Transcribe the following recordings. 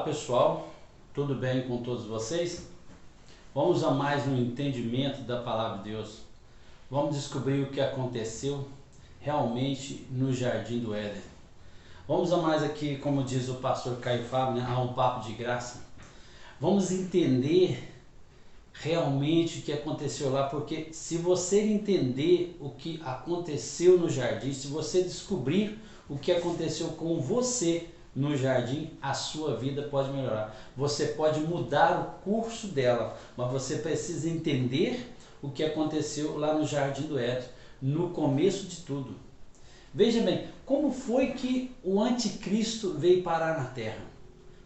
pessoal, tudo bem com todos vocês? Vamos a mais um entendimento da Palavra de Deus. Vamos descobrir o que aconteceu realmente no Jardim do Éden. Vamos a mais aqui, como diz o pastor Caio Fábio, a um papo de graça. Vamos entender realmente o que aconteceu lá, porque se você entender o que aconteceu no jardim, se você descobrir o que aconteceu com você no jardim, a sua vida pode melhorar. Você pode mudar o curso dela, mas você precisa entender o que aconteceu lá no Jardim do Éden, no começo de tudo. Veja bem, como foi que o anticristo veio parar na Terra?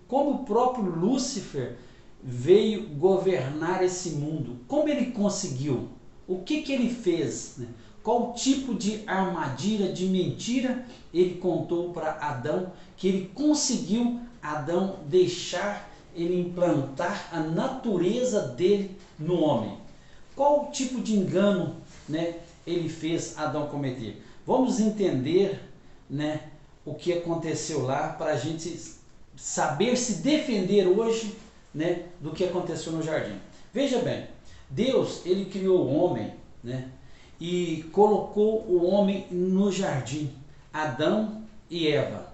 Como o próprio Lúcifer veio governar esse mundo? Como ele conseguiu? O que ele fez? Qual tipo de armadilha, de mentira ele contou para Adão, que ele conseguiu Adão deixar ele implantar a natureza dele no homem? Qual tipo de engano ele fez Adão cometer? Vamos entender o que aconteceu lá para a gente saber se defender hoje do que aconteceu no jardim. Veja bem, Deus ele criou o homem e colocou o homem no jardim, Adão e Eva,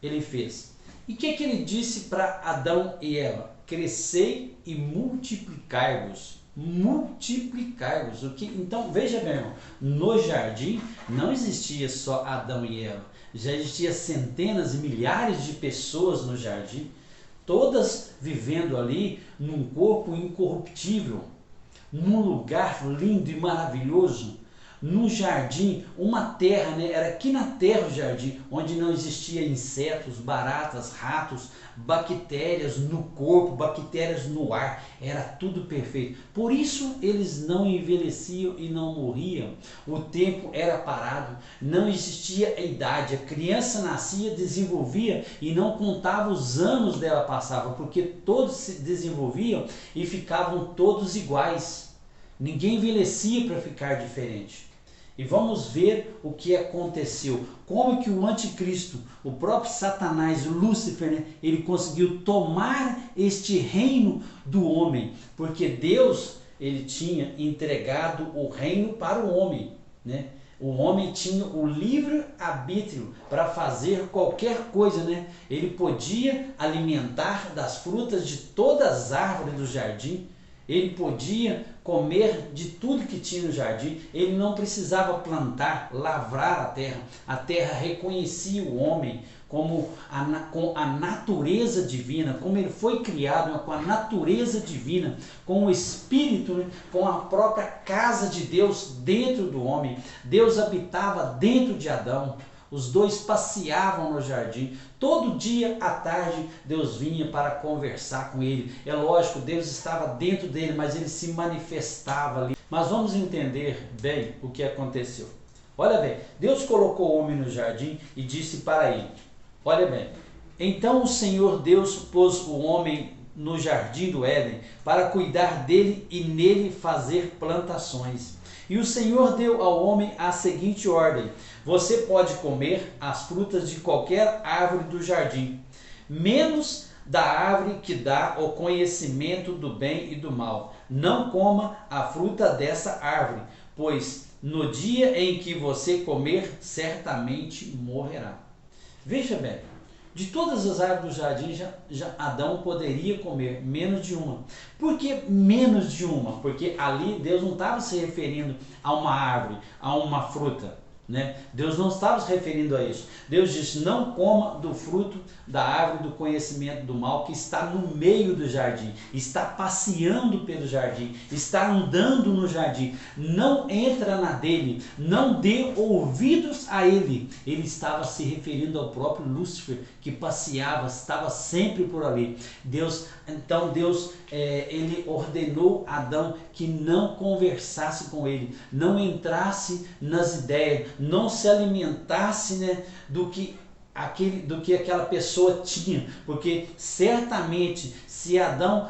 ele fez. E o que ele disse para Adão e Eva? Crescei e multiplicai-vos. Multiplicai-vos. Então veja bem, irmão, no jardim não existia só Adão e Eva, já existia centenas e milhares de pessoas no jardim, todas vivendo ali num corpo incorruptível, num lugar lindo e maravilhoso, num jardim, uma terra, era aqui na terra o jardim, onde não existia insetos, baratas, ratos, bactérias no corpo, bactérias no ar, era tudo perfeito. Por isso eles não envelheciam e não morriam, o tempo era parado, não existia a idade, a criança nascia, desenvolvia e não contava os anos dela passava, porque todos se desenvolviam e ficavam todos iguais, ninguém envelhecia para ficar diferente. E vamos ver o que aconteceu, como que o anticristo, o próprio Satanás, o Lúcifer, ele conseguiu tomar este reino do homem, porque Deus ele tinha entregado o reino para o homem, O homem tinha o livre-arbítrio para fazer qualquer coisa, Ele podia alimentar das frutas de todas as árvores do jardim, ele podia comer de tudo que tinha no jardim, ele não precisava plantar, lavrar a terra reconhecia o homem com a natureza divina, como ele foi criado com a natureza divina, com o Espírito, com a própria casa de Deus dentro do homem. Deus habitava dentro de Adão. Os dois passeavam no jardim, todo dia à tarde Deus vinha para conversar com ele. É lógico, Deus estava dentro dele, mas ele se manifestava ali. Mas vamos entender bem o que aconteceu. Olha bem, Deus colocou o homem no jardim e disse para ele, olha bem, então o Senhor Deus pôs o homem no jardim do Éden para cuidar dele e nele fazer plantações. E o Senhor deu ao homem a seguinte ordem: você pode comer as frutas de qualquer árvore do jardim, menos da árvore que dá o conhecimento do bem e do mal. Não coma a fruta dessa árvore, pois no dia em que você comer, certamente morrerá. Veja bem, de todas as árvores do jardim, Adão poderia comer, menos de uma. Por que menos de uma? Porque ali Deus não estava se referindo a uma árvore, a uma fruta. Deus não estava se referindo a isso. Deus disse, não coma do fruto da árvore do conhecimento do mal que está no meio do jardim, está passeando pelo jardim, está andando no jardim, não entra na dele, não dê ouvidos a ele. Ele estava se referindo ao próprio Lúcifer, que passeava, estava sempre por ali. Então Deus ele ordenou a Adão que não conversasse com ele, não entrasse nas ideias, não se alimentasse do que aquela pessoa tinha, porque certamente se Adão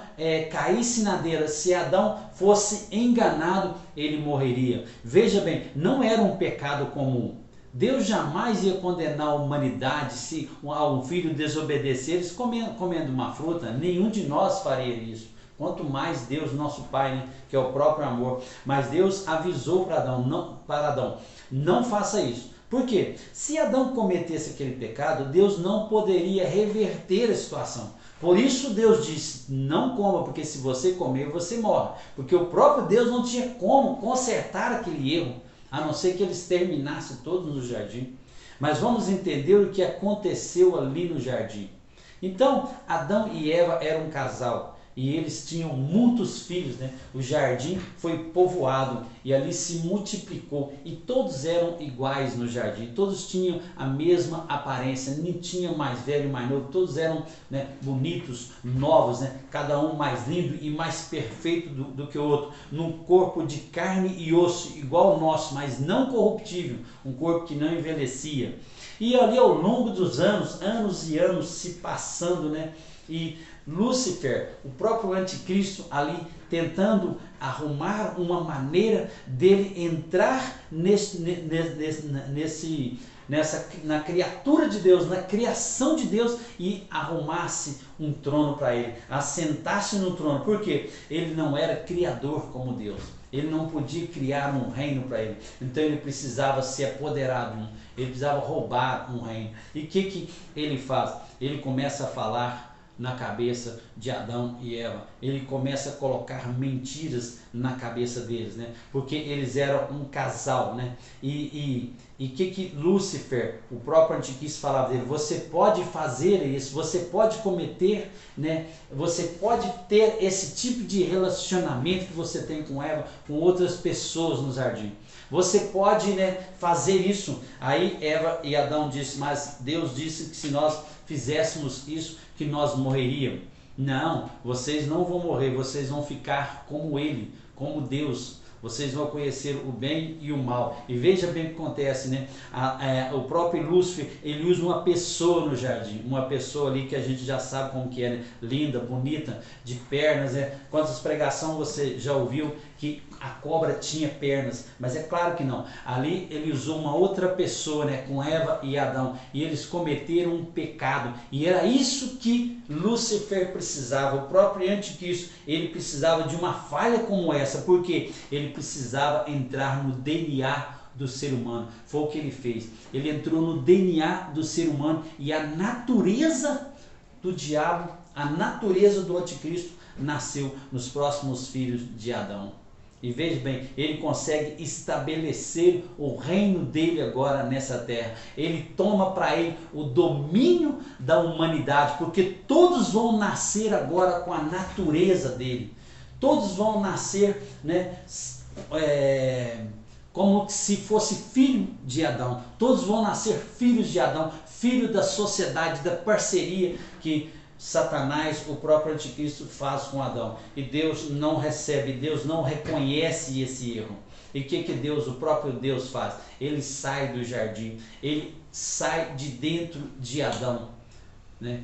caísse na dela, se Adão fosse enganado, ele morreria. Veja bem, não era um pecado comum. Deus jamais ia condenar a humanidade se um filho desobedecesse comendo uma fruta. Nenhum de nós faria isso. Quanto mais Deus, nosso Pai, né, que é o próprio amor. Mas Deus avisou para Adão, não faça isso. Por quê? Se Adão cometesse aquele pecado, Deus não poderia reverter a situação. Por isso Deus disse, não coma, porque se você comer, você morre. Porque o próprio Deus não tinha como consertar aquele erro, a não ser que eles terminassem todos no jardim. Mas vamos entender o que aconteceu ali no jardim. Então, Adão e Eva eram um casal. E eles tinham muitos filhos, né? O jardim foi povoado e ali se multiplicou. E todos eram iguais no jardim. Todos tinham a mesma aparência. Nem tinha mais velho, mais novo. Todos eram, né, bonitos, novos, né? Cada um mais lindo e mais perfeito do que o outro. Num corpo de carne e osso, igual ao nosso, mas não corruptível. Um corpo que não envelhecia. E ali ao longo dos anos e anos se passando, né? E Lúcifer, o próprio anticristo, ali tentando arrumar uma maneira dele entrar na criatura de Deus, na criação de Deus, e arrumasse um trono para ele, assentar-se no trono. Por quê? Ele não era criador como Deus. Ele não podia criar um reino para ele. Então ele precisava se apoderar de um. Ele precisava roubar um reino. E o que ele faz? Ele começa a falar na cabeça de Adão e Eva. Ele começa a colocar mentiras na cabeça deles, né? Porque eles eram um casal, né? E que Lúcifer, o próprio anticristo, falava dele? Você pode fazer isso, você pode cometer, né? Você pode ter esse tipo de relacionamento que você tem com Eva, com outras pessoas no jardim. Você pode, né, fazer isso. Aí Eva e Adão disse, mas Deus disse que se nós fizéssemos isso, que nós morreríamos. Não, vocês não vão morrer, vocês vão ficar como ele, como Deus. Vocês vão conhecer o bem e o mal. E veja bem o que acontece, né? O próprio Lúcifer, ele usa uma pessoa no jardim. Uma pessoa ali que a gente já sabe como que é, né? Linda, bonita, de pernas, né? Quantas pregações você já ouviu que a cobra tinha pernas? Mas é claro que não. Ali ele usou uma outra pessoa, né? Com Eva e Adão. E eles cometeram um pecado. E era isso que Lúcifer precisava. O próprio anticristo, ele precisava de uma falha como essa. Porque ele precisava entrar no DNA do ser humano. Foi o que ele fez. Ele entrou no DNA do ser humano e a natureza do diabo, a natureza do anticristo nasceu nos próximos filhos de Adão. E veja bem, ele consegue estabelecer o reino dele agora nessa terra. Ele toma para ele o domínio da humanidade, porque todos vão nascer agora com a natureza dele. Todos vão nascer, né, como se fosse filho de Adão. Todos vão nascer filhos de Adão, filho da sociedade, da parceria que Satanás, o próprio anticristo, faz com Adão. E Deus não recebe, Deus não reconhece esse erro. E o que Deus, o próprio Deus faz? Ele sai do jardim, ele sai de dentro de Adão. Né?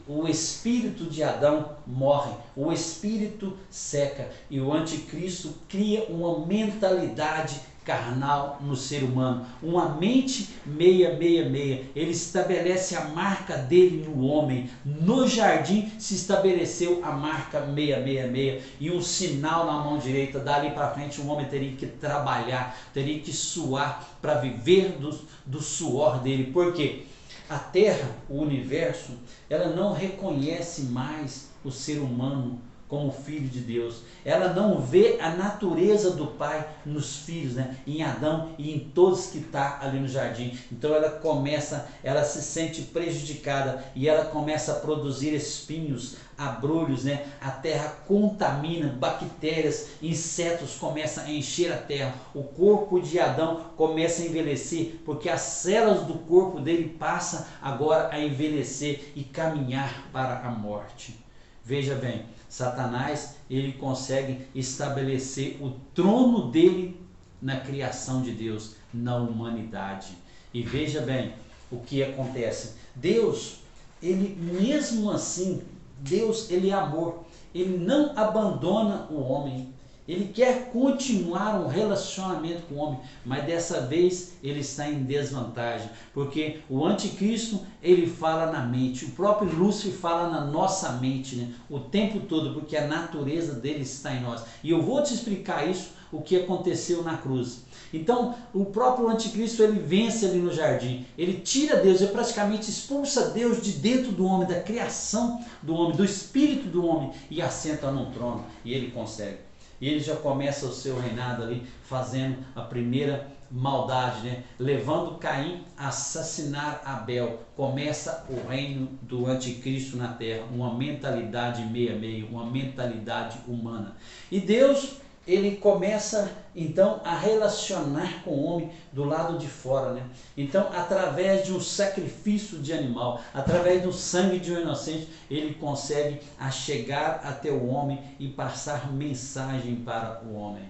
O espírito de Adão morre, o espírito seca e o anticristo cria uma mentalidade carnal no ser humano, uma mente 666. Ele estabelece a marca dele no homem. No jardim se estabeleceu a marca 666 e um sinal na mão direita. Dali para frente o homem teria que trabalhar, teria que suar para viver do suor dele. Por quê? A Terra, o universo, ela não reconhece mais o ser humano como filho de Deus. Ela não vê a natureza do Pai nos filhos, né? Em Adão e em todos que estão ali no jardim. Então ela se sente prejudicada e ela começa a produzir espinhos, abrolhos, né? A terra contamina, bactérias, insetos começam a encher a terra. O corpo de Adão começa a envelhecer, porque as células do corpo dele passam agora a envelhecer e caminhar para a morte. Veja bem, Satanás, ele consegue estabelecer o trono dele na criação de Deus, na humanidade. E veja bem o que acontece. Deus, ele mesmo assim, Deus, ele é amor. Ele não abandona o homem. Ele quer continuar um relacionamento com o homem, mas dessa vez ele está em desvantagem, porque o anticristo ele fala na mente, o próprio Lúcifer fala na nossa mente, né? O tempo todo, porque a natureza dele está em nós. E eu vou te explicar isso, o que aconteceu na cruz. Então, o próprio anticristo ele vence ali no jardim, ele tira Deus, ele praticamente expulsa Deus de dentro do homem, da criação do homem, do espírito do homem, e assenta num trono, e ele consegue. E ele já começa o seu reinado ali, fazendo a primeira maldade, né? Levando Caim a assassinar Abel. Começa o reino do anticristo na terra, uma mentalidade meia-meia, uma mentalidade humana. E Deus, ele começa então a relacionar com o homem do lado de fora, né? Então, através de um sacrifício de animal, através do sangue de um inocente, ele consegue chegar até o homem e passar mensagem para o homem.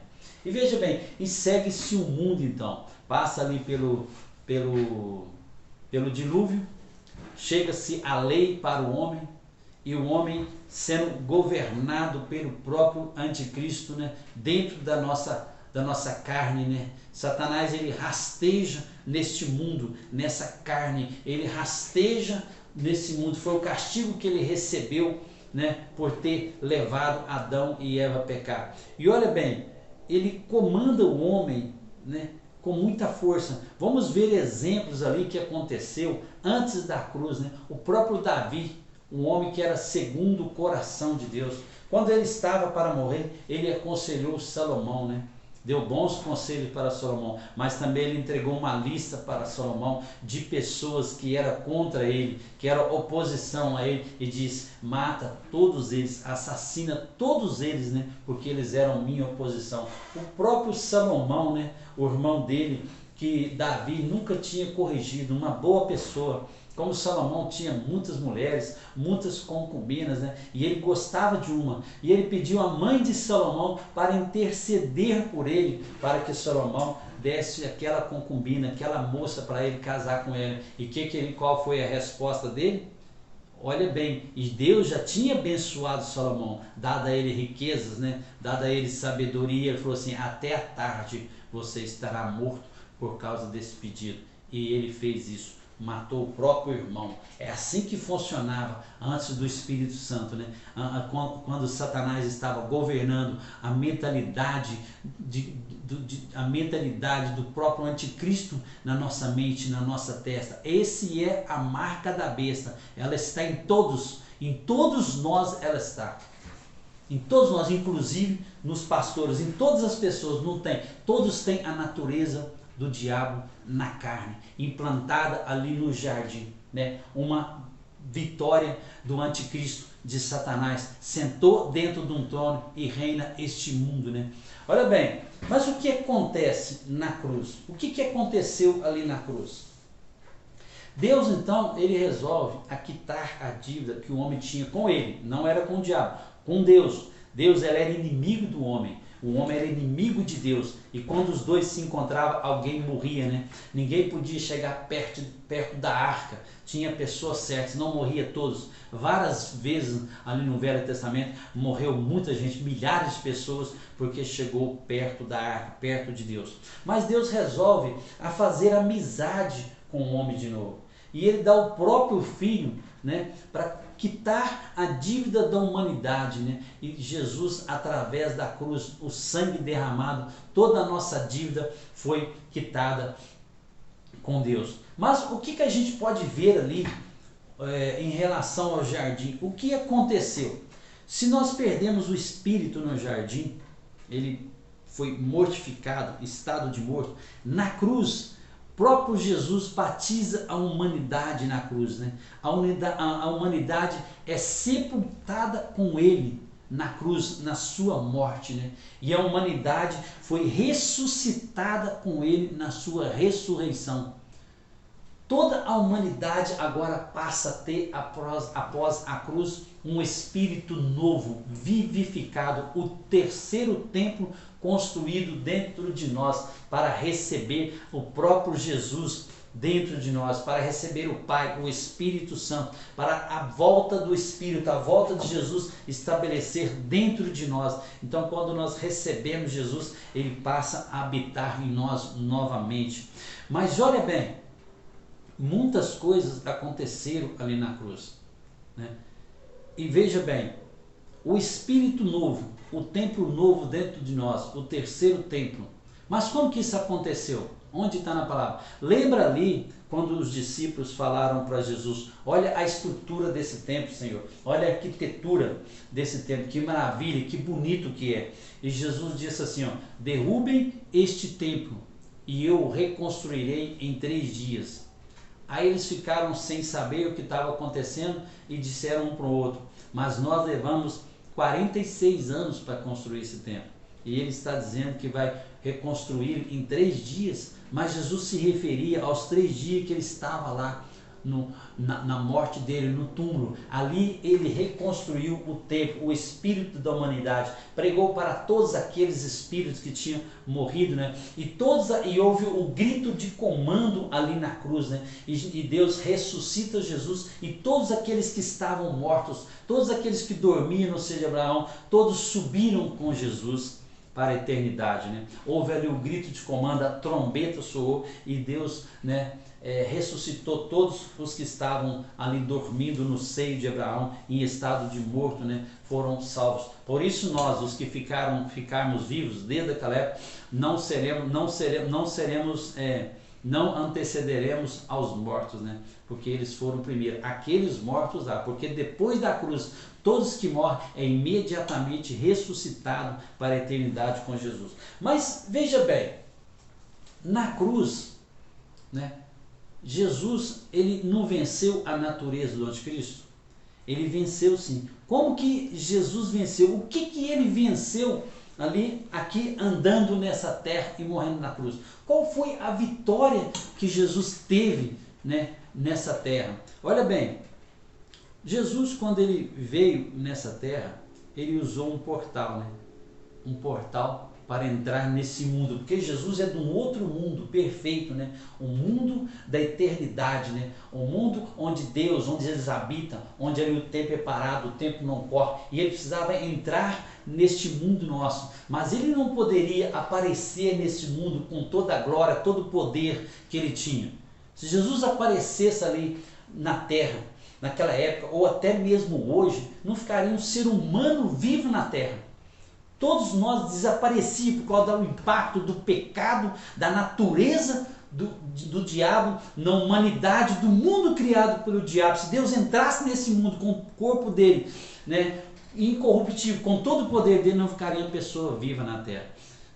E veja bem, e segue-se o mundo então, passa ali pelo dilúvio, chega-se a lei para o homem, e o homem sendo governado pelo próprio anticristo, né? Dentro da nossa carne, né? Satanás ele rasteja neste mundo, nessa carne, ele rasteja nesse mundo. Foi o castigo que ele recebeu, né? Por ter levado Adão e Eva a pecar. E olha bem, ele comanda o homem, né? Com muita força. Vamos ver exemplos ali que aconteceu antes da cruz, né? O próprio Davi, um homem que era segundo o coração de Deus. Quando ele estava para morrer, ele aconselhou Salomão, né? Deu bons conselhos para Salomão, mas também ele entregou uma lista para Salomão de pessoas que eram contra ele, que eram oposição a ele, e diz: mata todos eles, assassina todos eles, né? Porque eles eram minha oposição. O próprio Salomão, né? O irmão dele, que Davi nunca tinha corrigido, uma boa pessoa. Como Salomão tinha muitas mulheres, muitas concubinas, né? E ele gostava de uma, e ele pediu à mãe de Salomão para interceder por ele, para que Salomão desse aquela concubina, aquela moça para ele casar com ela. E qual foi a resposta dele? Olha bem, e Deus já tinha abençoado Salomão, dado a ele riquezas, né? Dado a ele sabedoria. Ele falou assim: até a tarde você estará morto por causa desse pedido. E ele fez isso. Matou o próprio irmão. É assim que funcionava antes do Espírito Santo, né? Quando Satanás estava governando a mentalidade do próprio anticristo na nossa mente, na nossa testa. Esse é a marca da besta. Ela está em todos nós ela está. Em todos nós, inclusive nos pastores, em todas as pessoas, não tem. Todos têm a natureza do diabo na carne, implantada ali no jardim, né? Uma vitória do anticristo, de Satanás, sentou dentro de um trono e reina este mundo, né? Olha bem, mas o que acontece na cruz? O que aconteceu ali na cruz? Deus então, ele resolve quitar a dívida que o homem tinha com ele, não era com o diabo, com Deus. Deus era inimigo do homem. O homem era inimigo de Deus, e quando os dois se encontravam, alguém morria, né? Ninguém podia chegar perto da arca, tinha pessoas certas, não morria todos. Várias vezes ali no Velho Testamento morreu muita gente, milhares de pessoas, porque chegou perto da arca, perto de Deus. Mas Deus resolve fazer amizade com o homem de novo, e ele dá o próprio filho, né, para quitar a dívida da humanidade, né? E Jesus, através da cruz, o sangue derramado, toda a nossa dívida foi quitada com Deus. Mas o que a gente pode ver ali em relação ao jardim? O que aconteceu? Se nós perdemos o espírito no jardim, ele foi mortificado, estado de morto. Na cruz, próprio Jesus batiza a humanidade na cruz, né? A humanidade é sepultada com ele na cruz, na sua morte, né? E a humanidade foi ressuscitada com ele na sua ressurreição. Toda a humanidade agora passa a ter, após a cruz, um espírito novo, vivificado, o terceiro templo construído dentro de nós para receber o próprio Jesus dentro de nós, para receber o Pai, o Espírito Santo, para a volta do Espírito, a volta de Jesus estabelecer dentro de nós. Então, quando nós recebemos Jesus, ele passa a habitar em nós novamente. Mas olha bem, muitas coisas aconteceram ali na cruz, né? E veja bem, o Espírito novo, o templo novo dentro de nós, o terceiro templo. Mas como que isso aconteceu? Onde está na palavra? Lembra ali quando os discípulos falaram para Jesus: olha a estrutura desse templo, Senhor, olha a arquitetura desse templo, que maravilha, que bonito que é. E Jesus disse assim, ó: derrubem este templo e eu o reconstruirei em 3 dias. Aí eles ficaram sem saber o que estava acontecendo e disseram um para o outro: mas nós levamos 46 anos para construir esse templo. E ele está dizendo que vai reconstruir em 3 dias. Mas Jesus se referia aos 3 dias que ele estava lá na morte dele, no túmulo. Ali ele reconstruiu o templo, o espírito da humanidade. Pregou para todos aqueles espíritos que tinham morrido, né? E houve o grito de comando ali na cruz, né? E Deus ressuscita Jesus, e todos aqueles que estavam mortos, todos aqueles que dormiam no seio de Abraão, todos subiram com Jesus para a eternidade, né? Houve ali o grito de comando, a trombeta soou e Deus, né, ressuscitou todos os que estavam ali dormindo no seio de Abraão em estado de morto, né, foram salvos. Por isso nós, os que ficarmos vivos desde aquela época, não antecederemos aos mortos, né? Porque eles foram primeiro, aqueles mortos lá, porque depois da cruz, todos que morrem é imediatamente ressuscitado para a eternidade com Jesus. Mas veja bem, na cruz, né, Jesus, ele não venceu a natureza do anticristo? Ele venceu sim. Como que Jesus venceu? O que ele venceu aqui andando nessa terra e morrendo na cruz? Qual foi a vitória que Jesus teve, né, nessa terra? Olha bem, Jesus, quando ele veio nessa terra, ele usou um portal, né? Um portal para entrar nesse mundo, porque Jesus é de um outro mundo perfeito, né? Um mundo da eternidade, né? Um mundo onde Deus, onde eles habitam, onde ali o tempo é parado, o tempo não corre, e ele precisava entrar neste mundo nosso, mas ele não poderia aparecer nesse mundo com toda a glória, todo o poder que ele tinha. Se Jesus aparecesse ali na terra, naquela época, ou até mesmo hoje, não ficaria um ser humano vivo na terra. Todos nós desaparecíamos por causa do impacto do pecado, da natureza do diabo, na humanidade, do mundo criado pelo diabo. Se Deus entrasse nesse mundo com o corpo dele, né, incorruptível, com todo o poder dele, não ficaria uma pessoa viva na terra.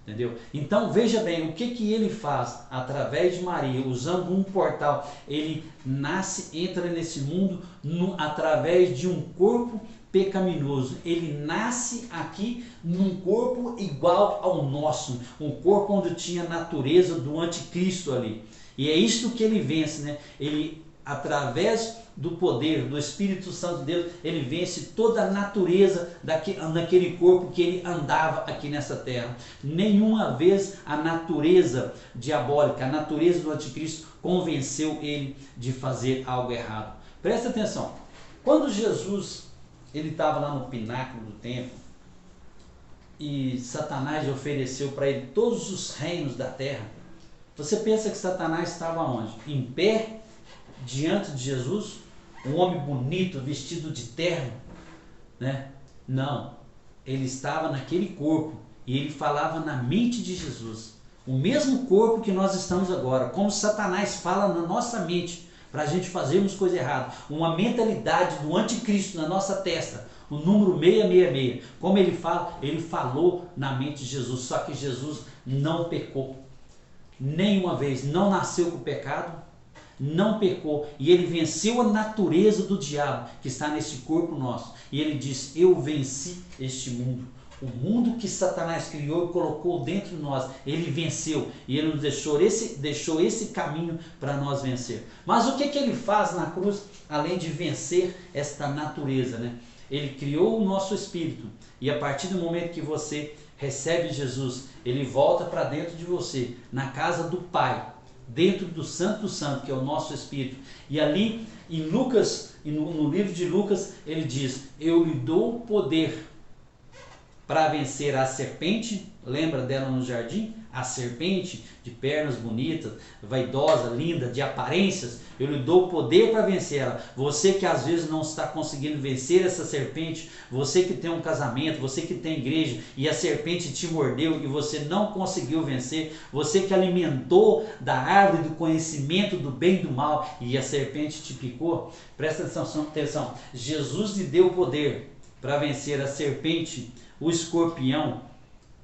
Entendeu? Então veja bem, o que ele faz através de Maria, usando um portal. Ele nasce, entra nesse mundo através de um corpo pecaminoso. Ele nasce aqui num corpo igual ao nosso, um corpo onde tinha a natureza do anticristo ali. E é isto que ele vence, né? Ele, através do poder do Espírito Santo de Deus, ele vence toda a natureza daquele corpo que ele andava aqui nessa terra. Nenhuma vez a natureza diabólica, a natureza do anticristo convenceu ele de fazer algo errado. Presta atenção, quando Jesus ele estava lá no pináculo do templo e Satanás ofereceu para ele todos os reinos da terra, você pensa que Satanás estava onde? Em pé, diante de Jesus? Um homem bonito, vestido de terno, né? Não, ele estava naquele corpo e ele falava na mente de Jesus. O mesmo corpo que nós estamos agora, como Satanás fala na nossa mente, para a gente fazermos coisa errada. Uma mentalidade do anticristo na nossa testa, o número 666. Como ele fala, ele falou na mente de Jesus, só que Jesus não pecou. Nenhuma vez, não nasceu com pecado, não pecou, e ele venceu a natureza do diabo que está nesse corpo nosso, e ele diz: eu venci este mundo, o mundo que Satanás criou e colocou dentro de nós, ele venceu, e ele nos deixou esse caminho para nós vencer. Mas o que ele faz na cruz, além de vencer esta natureza, né? Ele criou o nosso espírito, e a partir do momento que você recebe Jesus, ele volta para dentro de você, na casa do Pai. dentro do Santo Santo, que é o nosso espírito. E ali em Lucas, no livro de Lucas, ele diz: eu lhe dou poder para vencer a serpente. Lembra dela no jardim? A serpente de pernas bonitas, vaidosa, linda, de aparências. Eu lhe dou poder para vencer ela. Você que às vezes não está conseguindo vencer essa serpente, você que tem um casamento, você que tem igreja e a serpente te mordeu e você não conseguiu vencer, você que alimentou da árvore do conhecimento do bem e do mal e a serpente te picou, presta atenção. Jesus lhe deu poder para vencer a serpente, o escorpião,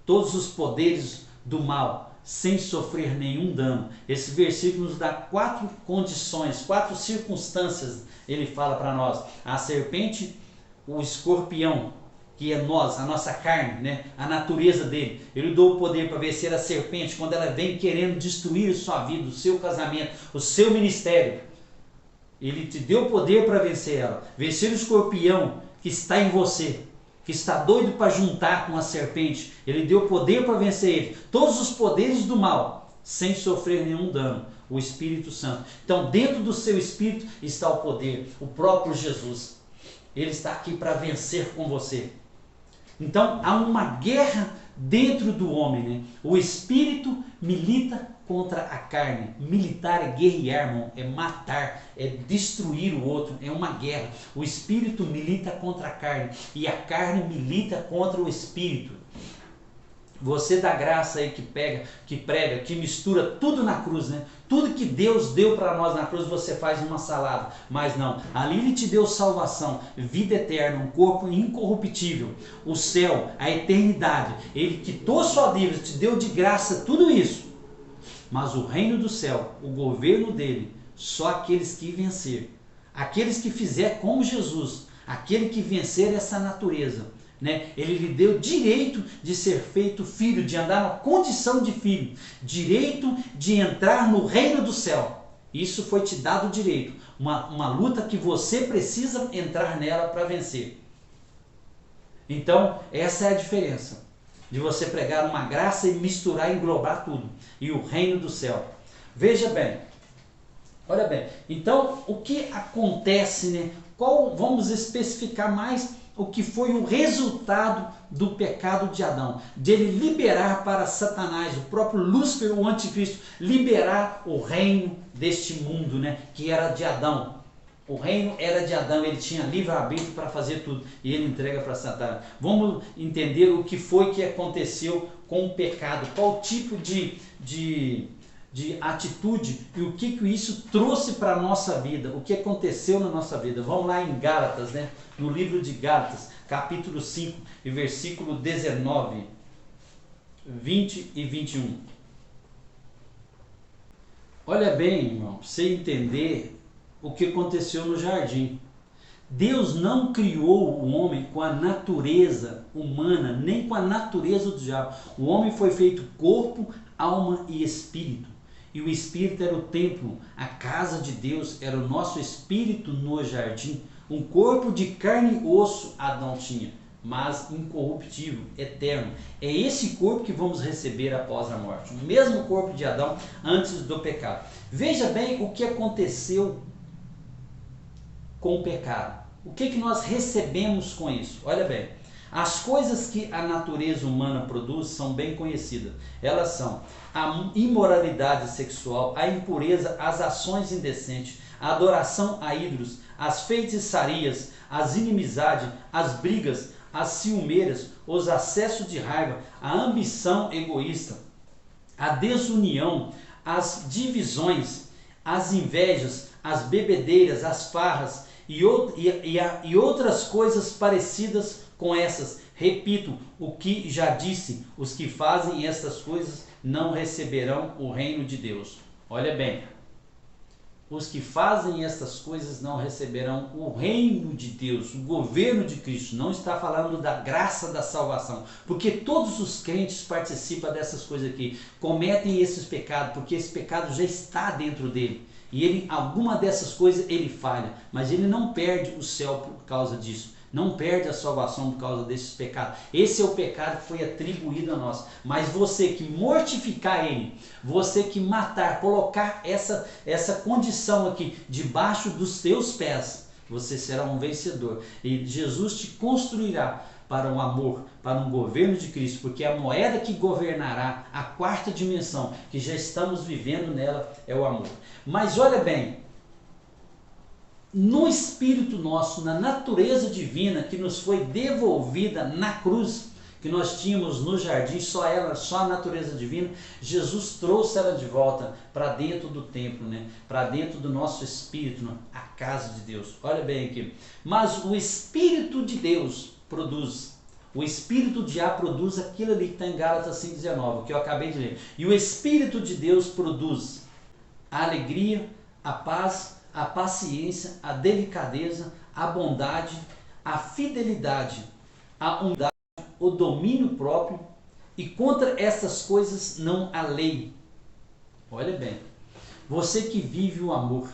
todos os poderes do mal, sem sofrer nenhum dano. Esse versículo nos dá 4 condições, 4 circunstâncias. Ele fala para nós: a serpente, o escorpião, que é nós, a nossa carne, né? A natureza dele. Ele deu o poder para vencer a serpente quando ela vem querendo destruir a sua vida, o seu casamento, o seu ministério. Ele te deu o poder para vencer ela. Vencer o escorpião que está em você, que está doido para juntar com a serpente. Ele deu poder para vencer ele. Todos os poderes do mal, sem sofrer nenhum dano. O Espírito Santo. Então, dentro do seu espírito está o poder, o próprio Jesus. Ele está aqui para vencer com você. Então, há uma guerra dentro do homem, né? O espírito milita contra a carne. Militar é guerrear, irmão, é matar, é destruir o outro, é uma guerra. O espírito milita contra a carne e a carne milita contra o espírito. Você da graça aí que prega, que mistura tudo na cruz, né? Tudo que Deus deu para nós na cruz você faz uma salada. Mas não, ali Ele te deu salvação, vida eterna, um corpo incorruptível, o céu, a eternidade. Ele quitou sua dívida, te deu de graça tudo isso. Mas o reino do céu, o governo dele, só aqueles que vencer, aqueles que fizer como Jesus, aquele que vencer essa natureza, né? Ele lhe deu direito de ser feito filho, de andar na condição de filho, direito de entrar no reino do céu. Isso foi te dado direito, uma luta que você precisa entrar nela para vencer. Então, essa é a diferença de você pregar uma graça e misturar e englobar tudo. E o reino do céu. Veja bem, olha bem, então o que acontece, né? Vamos especificar mais o que foi o resultado do pecado de Adão, de ele liberar para Satanás, o próprio Lúcifer, o anticristo, liberar o reino deste mundo, né? Que era de Adão. O reino era de Adão, ele tinha livre-arbítrio para fazer tudo e ele entrega para Satanás. Vamos entender o que foi que aconteceu com o pecado, qual tipo de atitude e o que isso trouxe para a nossa vida, o que aconteceu na nossa vida. Vamos lá em Gálatas, né? No livro de Gálatas, capítulo 5, e versículo 19, 20 e 21. Olha bem, irmão, para você entender o que aconteceu no jardim. Deus não criou o homem com a natureza humana, nem com a natureza do diabo. O homem foi feito corpo, alma e espírito. E o espírito era o templo, a casa de Deus, era o nosso espírito no jardim. Um corpo de carne e osso Adão tinha, mas incorruptível, eterno. É esse corpo que vamos receber após a morte. O mesmo corpo de Adão antes do pecado. Veja bem o que aconteceu com o pecado. O que nós recebemos com isso? Olha bem, as coisas que a natureza humana produz são bem conhecidas. Elas são a imoralidade sexual, a impureza, as ações indecentes, a adoração a ídolos, as feitiçarias, as inimizades, as brigas, as ciumeiras, os acessos de raiva, a ambição egoísta, a desunião, as divisões, as invejas, as bebedeiras, as farras e outras coisas parecidas com essas. Repito o que já disse: os que fazem essas coisas não receberão o reino de Deus. Olha bem, os que fazem essas coisas não receberão o reino de Deus, o governo de Cristo. Não está falando da graça da salvação, porque todos os crentes participam dessas coisas aqui, cometem esses pecados, porque esse pecado já está dentro dele. E ele, alguma dessas coisas ele falha, mas ele não perde o céu por causa disso. não perde a salvação por causa desses pecados. Esse é o pecado que foi atribuído a nós. Mas você que mortificar ele, você que matar, colocar essa condição aqui debaixo dos teus pés, você será um vencedor. E Jesus te construirá para um amor, para um governo de Cristo, porque a moeda que governará a quarta dimensão, que já estamos vivendo nela, é o amor. Mas olha bem, no espírito nosso, na natureza divina que nos foi devolvida na cruz, que nós tínhamos no jardim, só a natureza divina, Jesus trouxe ela de volta para dentro do templo, né? Para dentro do nosso espírito, a casa de Deus. Olha bem aqui. Mas o Espírito de Deus produz. O Espírito de A produz aquilo ali que está em Gálatas 5,19, que eu acabei de ler. E o Espírito de Deus produz a alegria, a paz, a paciência, a delicadeza, a bondade, a fidelidade, a humildade, o domínio próprio, e contra essas coisas não há lei. Olha bem, você que vive o amor,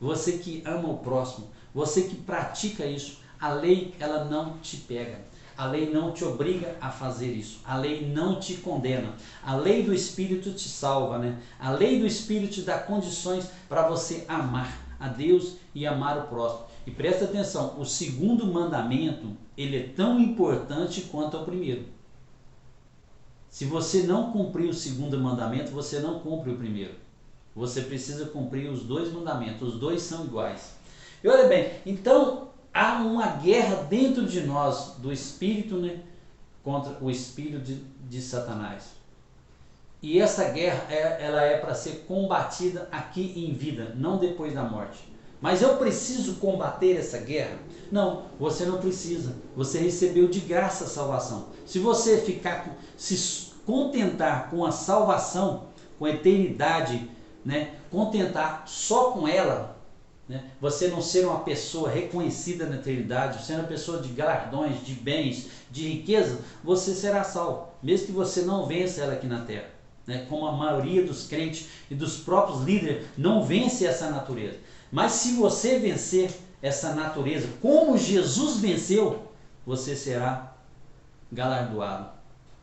você que ama o próximo, você que pratica isso, a lei ela não te pega. A lei não te obriga a fazer isso. A lei não te condena. A lei do Espírito te salva, né? A lei do Espírito te dá condições para você amar a Deus e amar o próximo. E presta atenção, o segundo mandamento, ele é tão importante quanto o primeiro. Se você não cumprir o segundo mandamento, você não cumpre o primeiro. Você precisa cumprir os dois mandamentos, os dois são iguais. E olha bem, então há uma guerra dentro de nós, do Espírito, né, contra o Espírito de Satanás. E essa guerra, ela é para ser combatida aqui em vida, não depois da morte. Mas eu preciso combater essa guerra? Não, você não precisa. Você recebeu de graça a salvação. Se você se contentar com a salvação, com a eternidade, né, contentar só com ela, né, você não ser uma pessoa reconhecida na eternidade, ser uma pessoa de galardões, de bens, de riqueza, você será salvo, mesmo que você não vença ela aqui na terra. Né, como a maioria dos crentes e dos próprios líderes não vence essa natureza. Mas se você vencer essa natureza, como Jesus venceu, você será galardoado.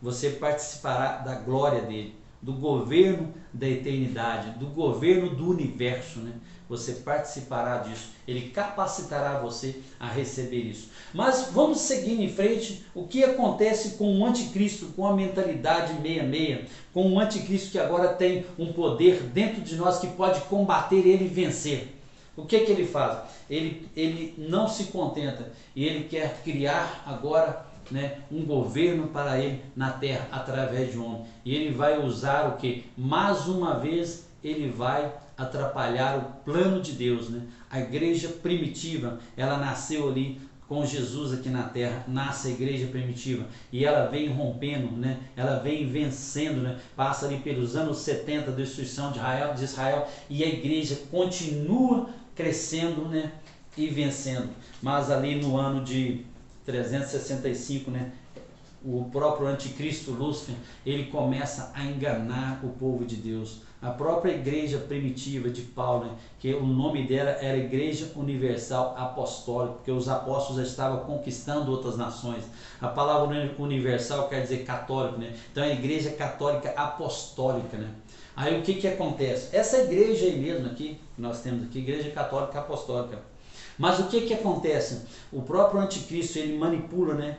Você participará da glória dele, do governo da eternidade, do governo do universo, né? Você participará disso. Ele capacitará você a receber isso. Mas vamos seguir em frente. O que acontece com o anticristo, com a mentalidade 66, com o anticristo que agora tem um poder dentro de nós que pode combater ele e vencer? O que ele faz? Ele não se contenta e ele quer criar agora, né, um governo para ele na terra através de um homem. E ele vai usar o que? Mais uma vez ele vai atrapalhar o plano de Deus, né? A igreja primitiva, ela nasceu ali com Jesus aqui na terra, nasce a igreja primitiva e ela vem rompendo, né? Ela vem vencendo, né? Passa ali pelos anos 70 da destruição de Israel e a igreja continua crescendo, né? E vencendo. Mas ali no ano de 365, né? O próprio anticristo Lúcifer, ele começa a enganar o povo de Deus. A própria igreja primitiva de Paulo, né, que o nome dela era Igreja Universal Apostólica, porque os apóstolos já estavam conquistando outras nações. A palavra universal quer dizer católico, né? Então é a Igreja Católica Apostólica, né? Aí o que acontece? Essa igreja aí mesmo aqui, que nós temos aqui, Igreja Católica Apostólica. Mas o que acontece? O próprio anticristo, ele manipula, né?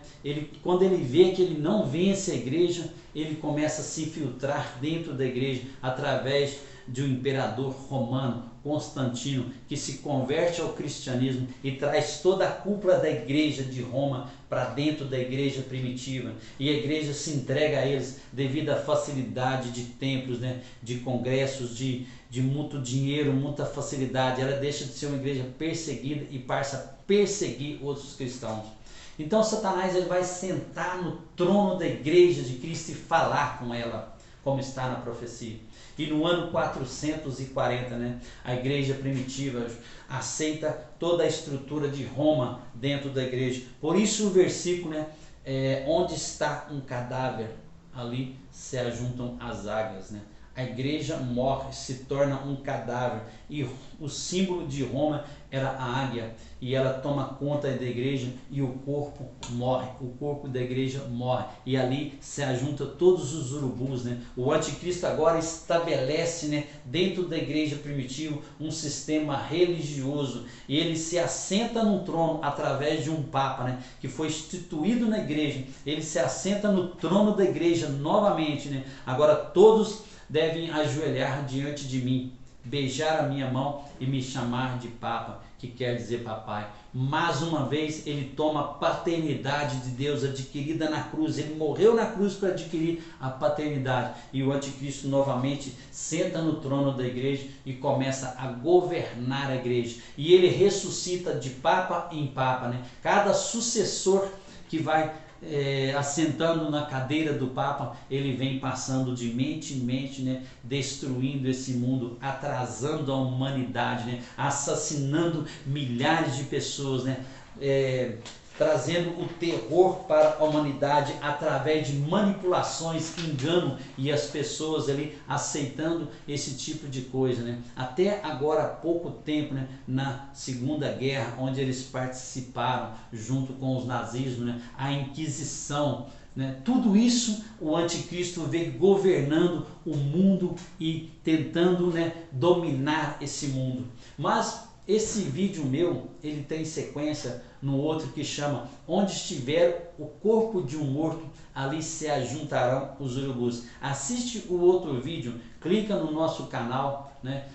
Quando ele vê que ele não vence a igreja, ele começa a se infiltrar dentro da igreja através de um imperador romano, Constantino, que se converte ao cristianismo e traz toda a cúpula da igreja de Roma para dentro da igreja primitiva. E a igreja se entrega a eles devido à facilidade de templos, né? De congressos, de muito dinheiro, muita facilidade. Ela deixa de ser uma igreja perseguida e passa a perseguir outros cristãos. Então Satanás ele vai sentar no trono da igreja de Cristo e falar com ela, como está na profecia. E no ano 440, né, a igreja primitiva aceita toda a estrutura de Roma dentro da igreja. Por isso o versículo, né, onde está um cadáver, ali se ajuntam as águias, né? A igreja morre, se torna um cadáver. E o símbolo de Roma era a águia. E ela toma conta da igreja e o corpo morre. O corpo da igreja morre. E ali se ajunta todos os urubus, né? O anticristo agora estabelece, né, dentro da igreja primitiva um sistema religioso. E ele se assenta no trono através de um papa, né, que foi instituído na igreja. Ele se assenta no trono da igreja novamente, né? Agora todos devem ajoelhar diante de mim, beijar a minha mão e me chamar de Papa, que quer dizer papai. Mais uma vez ele toma a paternidade de Deus adquirida na cruz. Ele morreu na cruz para adquirir a paternidade. E o anticristo novamente senta no trono da igreja e começa a governar a igreja. E ele ressuscita de papa em papa, né? Cada sucessor que vai assentando na cadeira do Papa, ele vem passando de mente em mente, né, destruindo esse mundo, atrasando a humanidade, né, assassinando milhares de pessoas, né, trazendo o terror para a humanidade através de manipulações, engano, e as pessoas ali aceitando esse tipo de coisa, né? Até agora há pouco tempo, né, na Segunda Guerra, onde eles participaram junto com os nazistas, né, a Inquisição, né? Tudo isso o anticristo vem governando o mundo e tentando, né, dominar esse mundo. Mas esse vídeo meu, ele tem sequência no outro que chama Onde estiver o corpo de um morto, ali se ajuntarão os urubus. Assiste o outro vídeo, clica no nosso canal, né?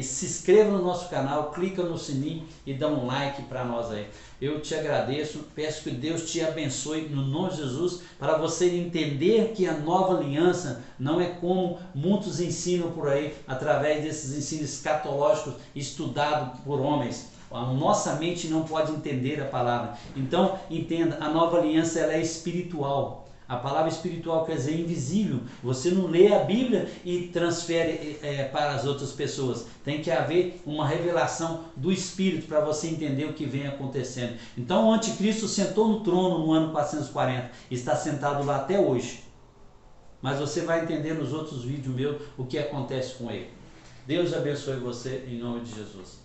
Se inscreva no nosso canal, clica no sininho e dá um like para nós aí. Eu te agradeço, peço que Deus te abençoe no nome de Jesus, para você entender que a nova aliança não é como muitos ensinam por aí, através desses ensinos escatológicos estudados por homens. A nossa mente não pode entender a palavra. Então entenda, a nova aliança ela é espiritual. A palavra espiritual quer dizer invisível. Você não lê a Bíblia e transfere para as outras pessoas. Tem que haver uma revelação do Espírito para você entender o que vem acontecendo. Então o anticristo sentou no trono no ano 440 e está sentado lá até hoje. Mas você vai entender nos outros vídeos meus o que acontece com ele. Deus abençoe você em nome de Jesus.